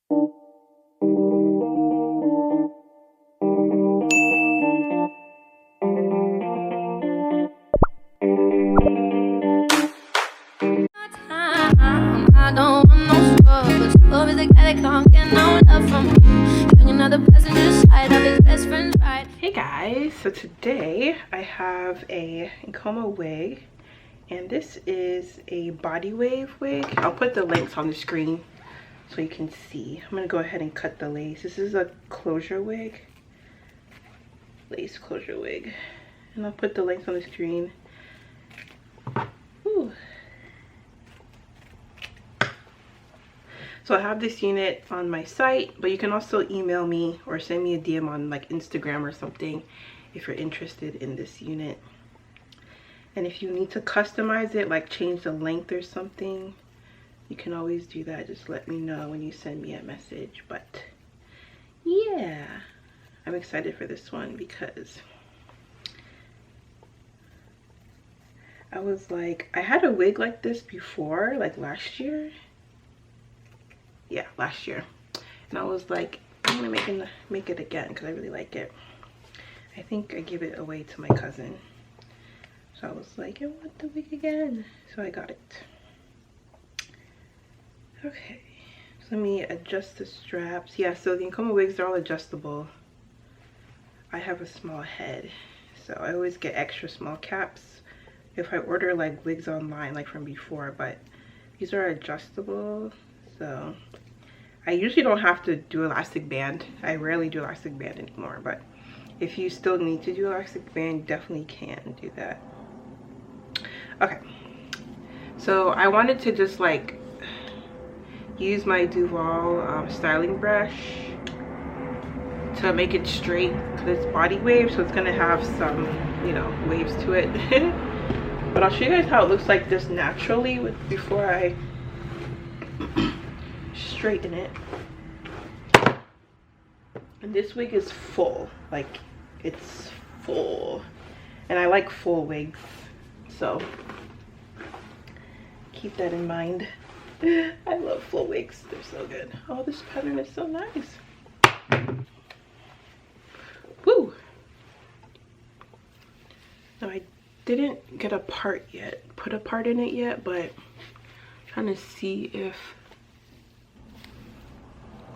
I don't want no scrubs. Love is the guy that can't get no love from me. Showing another passenger side of his best friend's ride. Hey guys, so today I have a Nkeoma wig, and this is a body wave wig. I'll put the links on the screen so you can see. I'm gonna go ahead and cut the lace. This is a closure wig, lace closure wig, and I'll put the links on the screen. Ooh. So I have this unit on my site, but you can also email me or send me a DM on like Instagram or something if you're interested in this unit. And if you need to customize it, like change the length or something, you can always do that. Just let me know when you send me a message. But yeah, I'm excited for this one because I was like, I had a wig like this before, like last year. Yeah, last year, and I was like, I'm gonna make it again because I really like it. I think I gave it away to my cousin, so I was like, I want the wig again, so I got it. Okay, so let me adjust the straps. Yeah, so the Nkeoma wigs are all adjustable. I have a small head, so I always get extra small caps if I order like wigs online, like from before, but these are adjustable. So I usually don't have to do elastic band. I rarely do elastic band anymore, but if you still need to do elastic band, you definitely can do that. Okay, so I wanted to just like use my Duval styling brush to make it straight because it's body wave, so it's gonna have some, you know, waves to it. But I'll show you guys how it looks like just naturally before I straighten it. And this wig is full, like it's full, and I like full wigs, so keep that in mind. I love full wigs, they're so good. Oh, this pattern is so nice. Woo! Now I didn't get a part yet, put a part in it yet, but I'm trying to see if,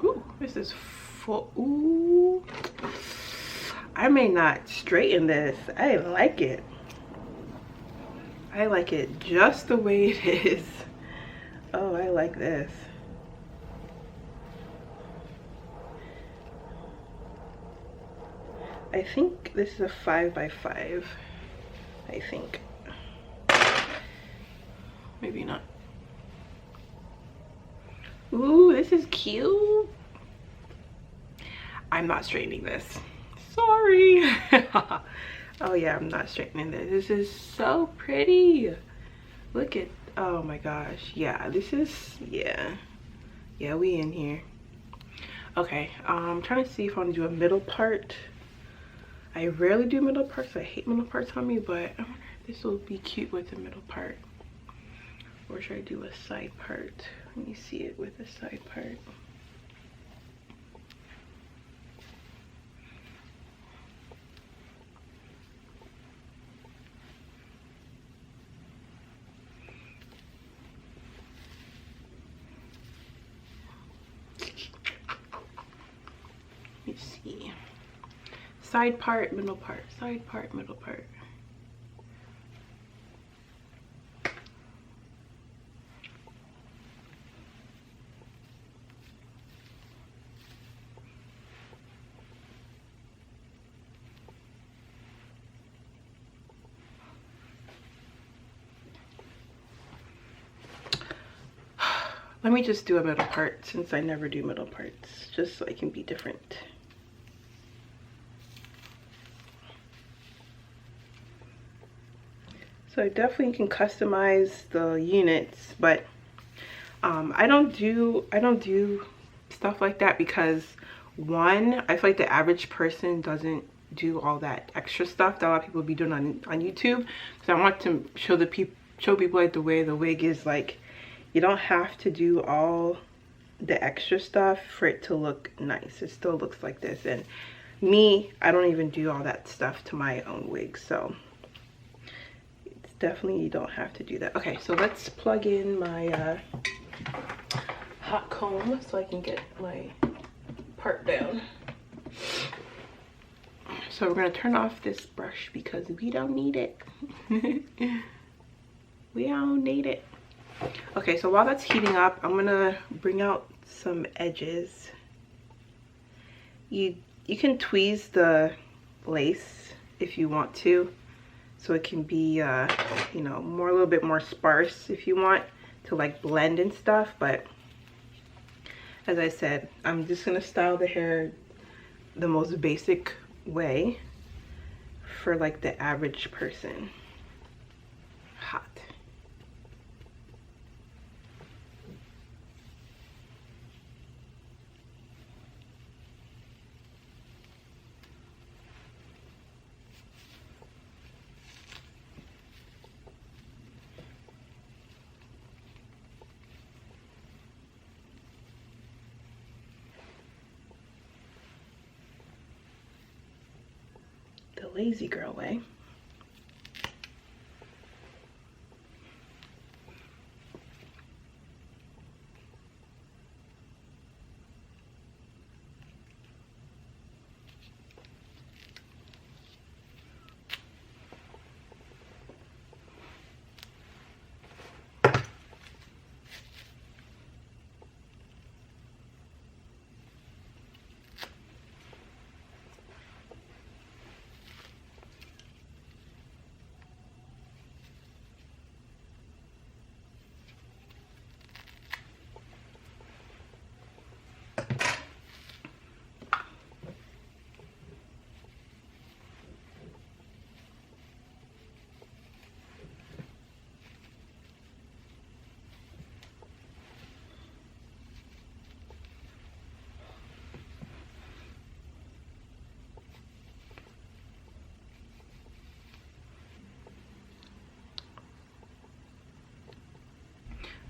ooh, this is full. Ooh, I may not straighten this. I like it. I like it just the way it is. Oh, I like this. I think this is a 5x5. I think. Maybe not. Ooh, this is cute. I'm not straightening this. Sorry. Oh yeah, I'm not straightening this. This is so pretty. Look at, oh my gosh. Yeah, this is, yeah. Yeah, we in here. Okay, I'm trying to see if I want to do a middle part. I rarely do middle parts. I hate middle parts on me, but I wonder if this will be cute with the middle part. Or should I do a side part? Let me see it with a side part. Let me see. Side part, middle part, side part, middle part. Let me just do a middle part since I never do middle parts, just so I can be different. So I definitely can customize the units, but I don't do stuff like that because, one, I feel like the average person doesn't do all that extra stuff that a lot of people be doing on YouTube. So I want to show people like the way the wig is. Like, you don't have to do all the extra stuff for it to look nice. It still looks like this. And me, I don't even do all that stuff to my own wigs, so it's definitely, you don't have to do that. Okay, so let's plug in my hot comb so I can get my part down. So we're gonna turn off this brush because we don't need it. We don't need it. Okay, so while that's heating up, I'm gonna bring out some edges. You can tweeze the lace if you want to, so it can be you know, a little bit more sparse if you want to like blend and stuff. But as I said, I'm just gonna style the hair the most basic way for like the average person. Hot. The lazy girl way.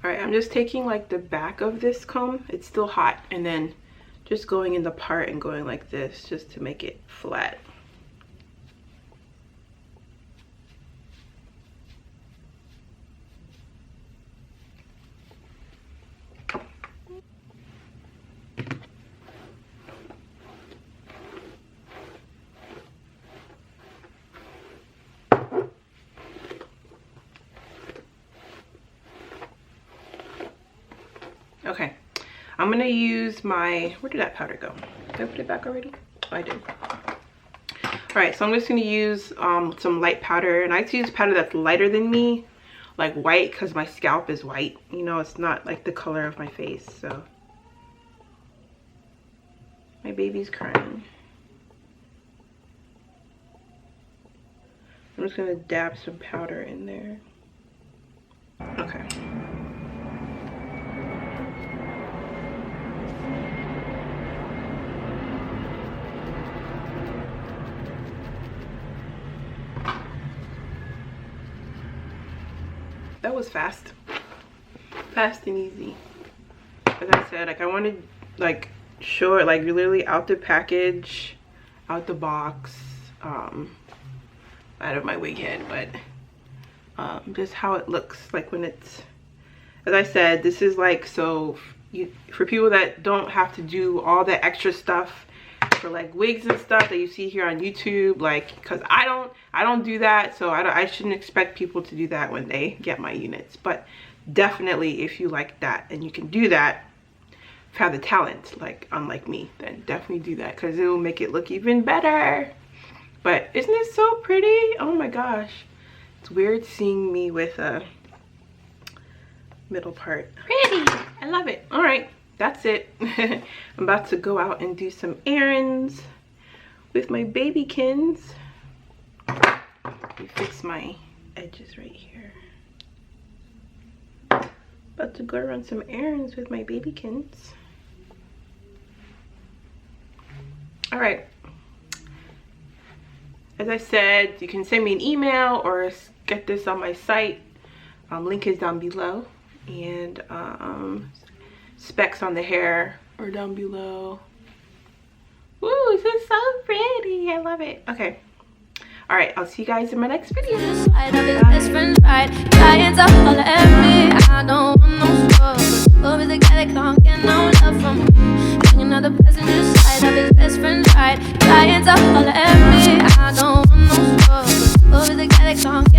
All right, I'm just taking like the back of this comb, it's still hot, and then just going in the part and going like this just to make it flat. Okay, I'm gonna use my, where did that powder go? Did I put it back already? Oh, I did. All right, so I'm just gonna use some light powder, and I like to use powder that's lighter than me, like white, because my scalp is white. You know, it's not like the color of my face, so. My baby's crying. I'm just gonna dab some powder in there. Okay. That was fast and easy. As I said, like I wanted like short, like literally out the package, out the box, out of my wig head, but just how it looks like when it's, as I said, this is like, so for people that don't have to do all the extra stuff for like wigs and stuff that you see here on YouTube, like, because I don't do that, so I shouldn't expect people to do that when they get my units. But definitely, if you like that and you can do that, if you have the talent, like unlike me, then definitely do that, because it will make it look even better. But isn't it so pretty? Oh my gosh, it's weird seeing me with a middle part. Pretty, I love it. All right, that's it. I'm about to go out and do some errands with my babykins. Let me fix my edges right here. About to go run some errands with my babykins. All right. As I said, you can send me an email or get this on my site. Link is down below. And specks on the hair or down below. Ooh, this is so pretty. I love it. Okay. All right, I'll see you guys in my next video. I don't want no trouble. Over the guy that can't get no love from me. Hanging on the passenger side of his best friend's ride. Trying to holler at me. I don't want no trouble. Over the guy that can't